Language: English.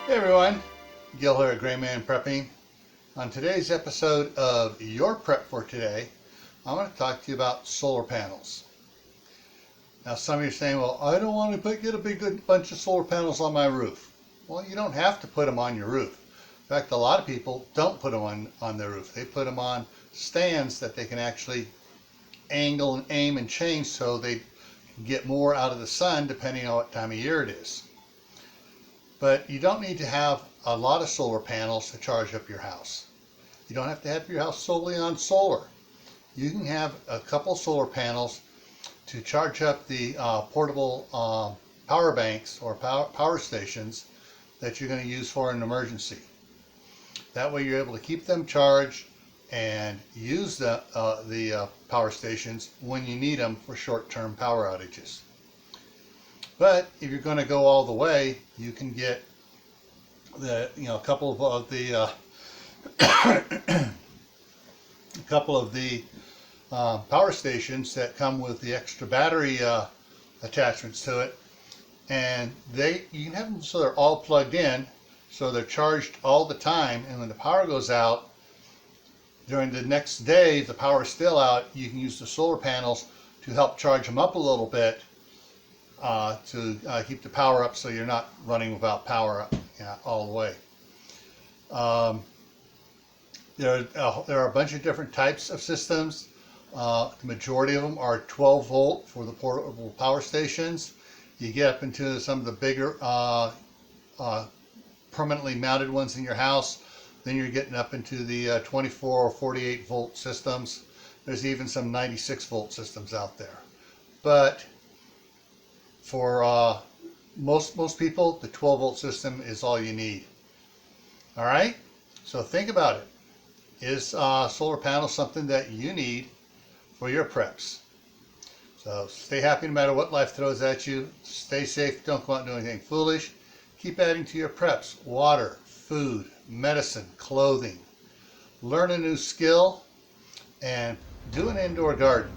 Hey everyone, Gil here at graymanprepping. On today's episode of Your Prep for Today, I'm going to talk to you about solar panels. Now some of you are saying, well, I don't want to get a big bunch of solar panels on my roof. Well, you don't have to put them on your roof. In fact, a lot of people don't put them on their roof. They put them on stands that they can actually angle and aim and change so they can get more out of the sun depending on what time of year it is. But you don't need to have a lot of solar panels to charge up your house. You don't have to have your house solely on solar. You can have a couple solar panels to charge up the portable power banks or power stations that you're going to use for an emergency. That way you're able to keep them charged and use the power stations when you need them for short-term power outages. But if you're going to go all the way, you can get a couple of the power stations that come with the extra battery attachments to it, and you can have them so they're all plugged in, so they're charged all the time. And when the power goes out during the next day, if the power is still out, you can use the solar panels to help charge them up a little bit. To keep the power up, so you're not running without power up all the way. There are a bunch of different types of systems. The majority of them are 12 volt for the portable power stations. You get up into some of the bigger permanently mounted ones in your house, then you're getting up into the 24 or 48 volt systems. There's even some 96 volt systems out there. But for most people, the 12 volt system is all you need. All right, so think about it. Is solar panel something that you need for your preps? So stay happy no matter what life throws at you. Stay safe. Don't go out and do anything foolish. Keep adding to your preps: water, food, medicine, clothing. Learn a new skill and do an indoor garden.